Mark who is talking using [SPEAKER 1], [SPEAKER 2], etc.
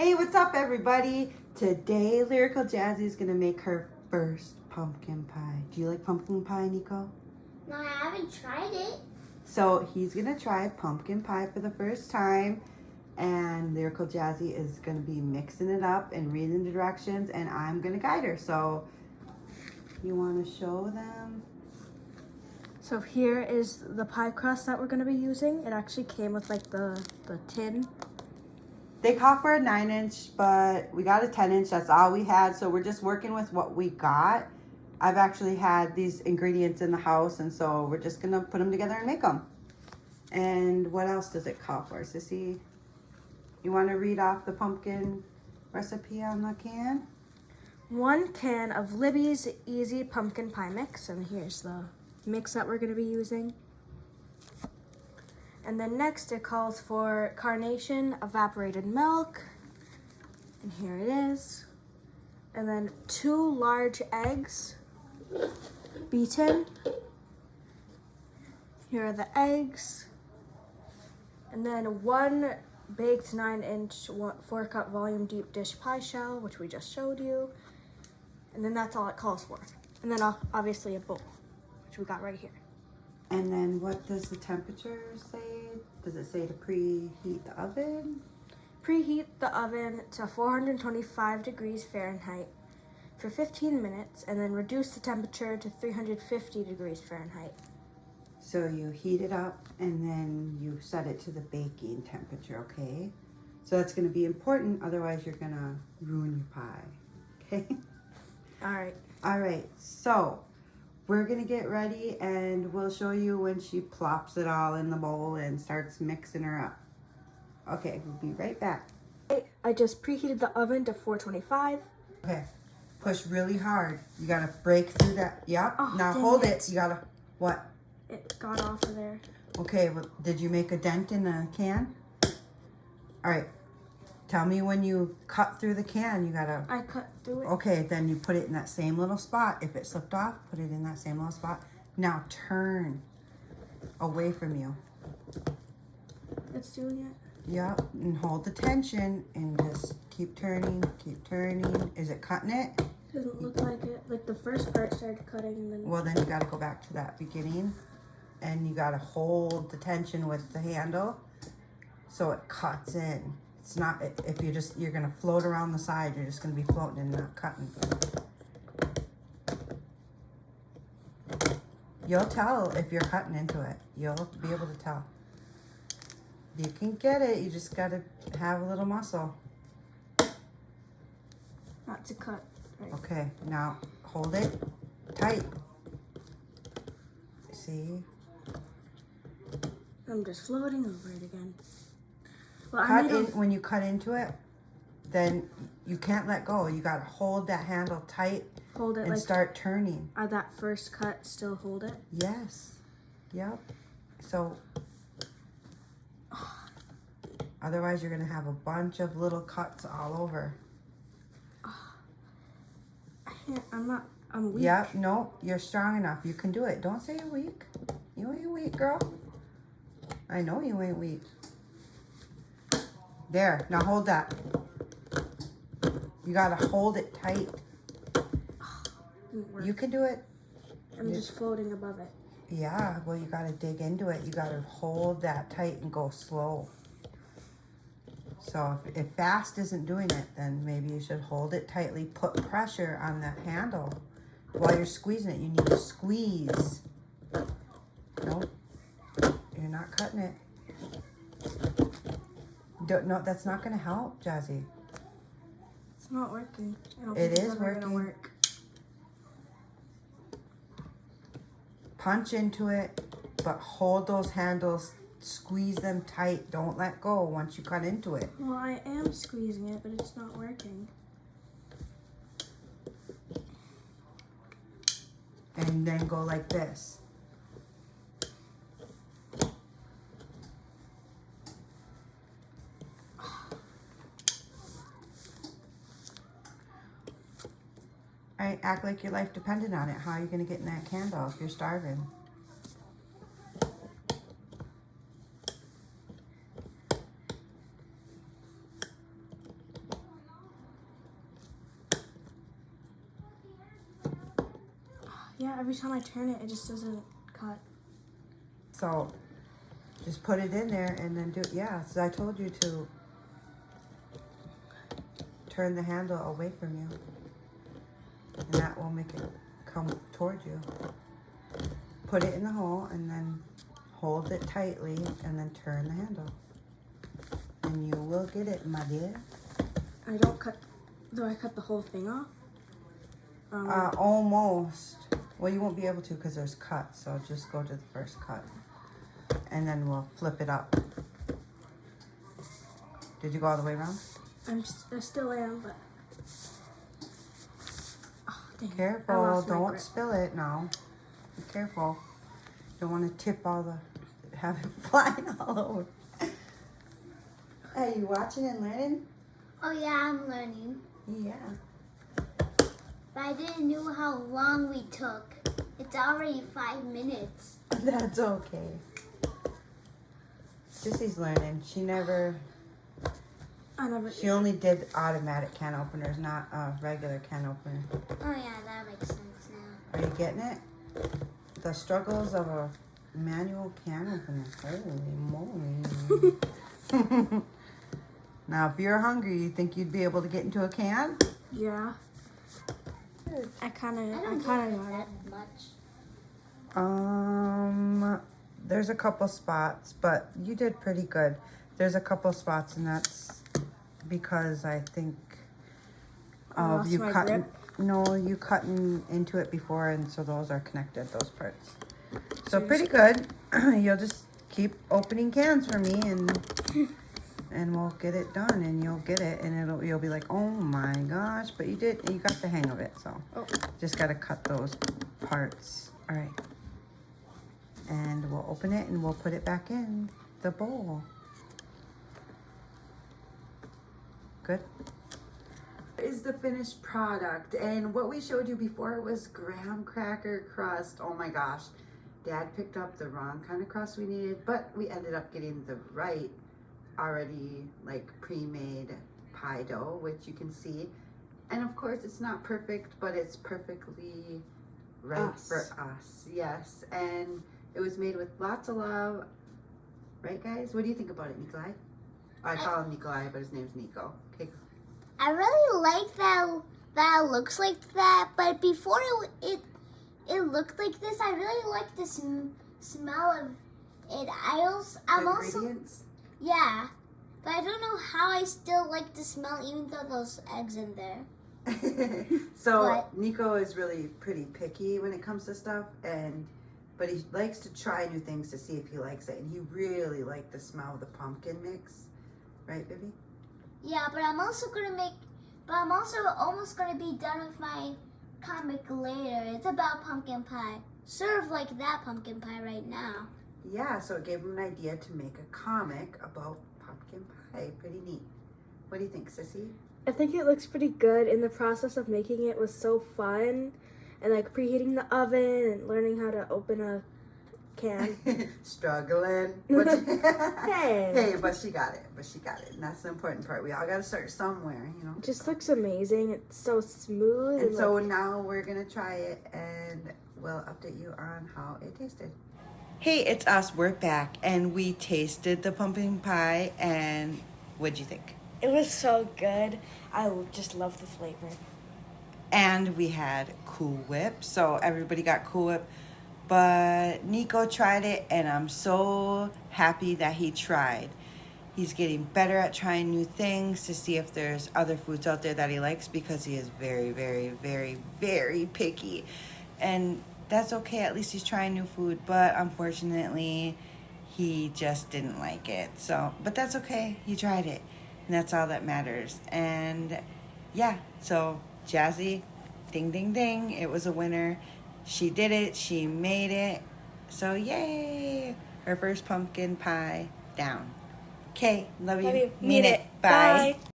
[SPEAKER 1] Hey, what's up, everybody? Today, Lyrical Jazzzy is gonna make her first pumpkin pie. Do you like pumpkin pie, Nico?
[SPEAKER 2] No, I haven't tried it.
[SPEAKER 1] So he's gonna try pumpkin pie for the first time, and Lyrical Jazzzy is gonna be mixing it up and reading the directions, and I'm gonna guide her. So, you want to show them?
[SPEAKER 3] So here is the pie crust that we're going to be using. It actually came with like the tin.
[SPEAKER 1] They call for a 9-inch, but we got a 10-inch. That's all we had. So we're just working with what we got. I've actually had these ingredients in the house, and so we're just going to put them together and make them. And what else does it call for, Sissy? You want to read off the pumpkin recipe on the can?
[SPEAKER 3] 1 can of Libby's Easy Pumpkin Pie Mix. And here's the mix that we're going to be using. And then next it calls for carnation evaporated milk. And here it is. And then 2 large eggs beaten. Here are the eggs. And then 1 baked 9-inch 4-cup volume deep dish pie shell, which we just showed you. And then that's all it calls for. And then obviously a bowl, which we got right here.
[SPEAKER 1] And then what does the temperature say? Does it say to preheat the oven?
[SPEAKER 3] Preheat the oven to 425 degrees Fahrenheit for 15 minutes, and then reduce the temperature to 350 degrees Fahrenheit.
[SPEAKER 1] So you heat it up and then you set it to the baking temperature, okay? So that's gonna be important, otherwise you're gonna ruin your pie, okay? All right, so we're gonna get ready and we'll show you when she plops it all in the bowl and starts mixing her up. Okay, we'll be right back.
[SPEAKER 3] I just preheated the oven to 425.
[SPEAKER 1] Okay, push really hard. You gotta break through that, yep.
[SPEAKER 3] Oh,
[SPEAKER 1] now
[SPEAKER 3] dang
[SPEAKER 1] hold
[SPEAKER 3] it.
[SPEAKER 1] it, you gotta, what?
[SPEAKER 3] It got off of there.
[SPEAKER 1] Okay, well, did you make a dent in the can? All right, tell me when you cut through the can, you gotta.
[SPEAKER 3] I cut through it.
[SPEAKER 1] Okay, then you put it in that same little spot. If it slipped off, put it in that same little spot. Now turn away from you.
[SPEAKER 3] It's doing it.
[SPEAKER 1] Yep, and hold the tension and just keep turning, keep turning. Is it cutting it?
[SPEAKER 3] Doesn't look like it. Like the first part started cutting and then...
[SPEAKER 1] Well, then you gotta go back to that beginning and you gotta hold the tension with the handle so it cuts in. It's not, if you're gonna float around the side, you're just gonna be floating and not cutting. You'll tell if you're cutting into it. You'll be able to tell. You can get it, you just gotta have a little muscle.
[SPEAKER 3] Not to cut. Right.
[SPEAKER 1] Okay, now hold it tight. See?
[SPEAKER 3] I'm just floating over it again. Well,
[SPEAKER 1] When you cut into it, then you can't let go. You gotta hold that handle tight
[SPEAKER 3] Hold it
[SPEAKER 1] and
[SPEAKER 3] like
[SPEAKER 1] start turning.
[SPEAKER 3] that first cut, still hold it.
[SPEAKER 1] Yes. Yep. So otherwise you're gonna have a bunch of little cuts all over.
[SPEAKER 3] I'm weak.
[SPEAKER 1] Yep, no, you're strong enough. You can do it. Don't say you're weak. You ain't weak, girl. I know you ain't weak. There, now hold that. You gotta hold it tight.
[SPEAKER 3] Didn't work.
[SPEAKER 1] You can do it.
[SPEAKER 3] I'm just floating above it.
[SPEAKER 1] Yeah, well, you gotta dig into it. You gotta hold that tight and go slow. So if fast isn't doing it, then maybe you should hold it tightly. Put pressure on the handle. While you're squeezing it, you need to squeeze. Nope, you're not cutting it. No, that's not gonna help, Jazzzy.
[SPEAKER 3] It's not working. I don't
[SPEAKER 1] It
[SPEAKER 3] think
[SPEAKER 1] is
[SPEAKER 3] it's ever gonna
[SPEAKER 1] working.
[SPEAKER 3] work.
[SPEAKER 1] Punch into it, but hold those handles, squeeze them tight. Don't let go once you cut into it.
[SPEAKER 3] Well, I am squeezing it, but it's not working.
[SPEAKER 1] And then go like this. All right, act like your life depended on it. How are you gonna get in that candle if you're starving?
[SPEAKER 3] Yeah, every time I turn it, it just doesn't cut.
[SPEAKER 1] So just put it in there and then do it. Yeah, so I told you to turn the handle away from you. And that will make it come toward you. Put it in the hole and then hold it tightly and then turn the handle. And you will get it, my dear.
[SPEAKER 3] I don't cut, do I cut the whole thing off?
[SPEAKER 1] Almost. Well, you won't be able to because there's cuts, so just go to the first cut. And then we'll flip it up. Did you go all the way around?
[SPEAKER 3] I still am, but... Oh, dang. I
[SPEAKER 1] Careful,
[SPEAKER 3] lost my
[SPEAKER 1] don't
[SPEAKER 3] grip.
[SPEAKER 1] spill it now. Be careful. Don't want to tip all the, have it flying all over. Are you watching and learning?
[SPEAKER 2] Oh yeah, I'm learning.
[SPEAKER 1] Yeah.
[SPEAKER 2] But I didn't know how long we took. It's already 5 minutes.
[SPEAKER 1] That's okay. Jazzy's learning. She only did automatic can openers, not a regular can opener.
[SPEAKER 2] Oh yeah, that makes sense now.
[SPEAKER 1] Are you getting it? The struggles of a manual can opener. Holy moly. Now, if you're hungry, you think you'd be able to get into a can?
[SPEAKER 3] Yeah. I kind of
[SPEAKER 2] I don't
[SPEAKER 3] got
[SPEAKER 2] get
[SPEAKER 3] it.
[SPEAKER 2] that much.
[SPEAKER 1] There's a couple spots, but you did pretty good. There's a couple spots, and that's because I think of
[SPEAKER 3] lost
[SPEAKER 1] you
[SPEAKER 3] my
[SPEAKER 1] cutting.
[SPEAKER 3] grip?
[SPEAKER 1] No, you cutting into it before, and so those are connected, those parts. So pretty good. You'll just keep opening cans for me, and we'll get it done, and you'll get it, and you'll be like, oh my gosh, but you got the hang of it. So just got to cut those parts. All right. And we'll open it and we'll put it back in the bowl. Good. Is the finished product, and what we showed you before was graham cracker crust. Oh my gosh, Dad picked up the wrong kind of crust we needed, but we ended up getting the right already like pre-made pie dough, which you can see. And of course it's not perfect, but it's perfectly right for us. Yes, and it was made with lots of love, right guys? What do you think about it, Nikolai? I call him Nikolai, but his name's Nico. Okay.
[SPEAKER 2] I really like that it looks like that, but before it looked like this, I really like the smell of it. I'm also
[SPEAKER 1] Ingredients?
[SPEAKER 2] yeah, but I don't know how I still like the smell even though there's eggs in there.
[SPEAKER 1] So
[SPEAKER 2] But-
[SPEAKER 1] Nico is really pretty picky when it comes to stuff, but he likes to try new things to see if he likes it, and he really liked the smell of the pumpkin mix, right, baby?
[SPEAKER 2] Yeah, but I'm also almost gonna be done with my comic later. It's about pumpkin pie. Sort of like that pumpkin pie right now.
[SPEAKER 1] Yeah, so it gave him an idea to make a comic about pumpkin pie. Pretty neat. What do you think, Sissy?
[SPEAKER 3] I think it looks pretty good. In the process of making it was so fun, and like preheating the oven and learning how to open a can.
[SPEAKER 1] Struggling. Hey, but she got it. And that's the important part. We all got to start somewhere, you know.
[SPEAKER 3] It just looks amazing. It's so smooth.
[SPEAKER 1] And so
[SPEAKER 3] like,
[SPEAKER 1] now we're going to try it, and we'll update you on how it tasted. Hey, it's us. We're back, and we tasted the pumpkin pie, and what'd you think?
[SPEAKER 3] it was so good. I just love the flavor.
[SPEAKER 1] And we had Cool Whip, so everybody got Cool Whip. But Nico tried it, and I'm so happy that he tried. He's getting better at trying new things to see if there's other foods out there that he likes, because he is very, very, very, very picky. And that's okay. At least he's trying new food. But unfortunately, he just didn't like it. So, but that's okay. He tried it. And that's all that matters. And yeah, so Jazzzy, ding, ding, ding. It was a winner. She did it. She made it. So yay. Her first pumpkin pie down. Okay. Love you.
[SPEAKER 3] Mean it.
[SPEAKER 1] Bye.
[SPEAKER 3] Bye.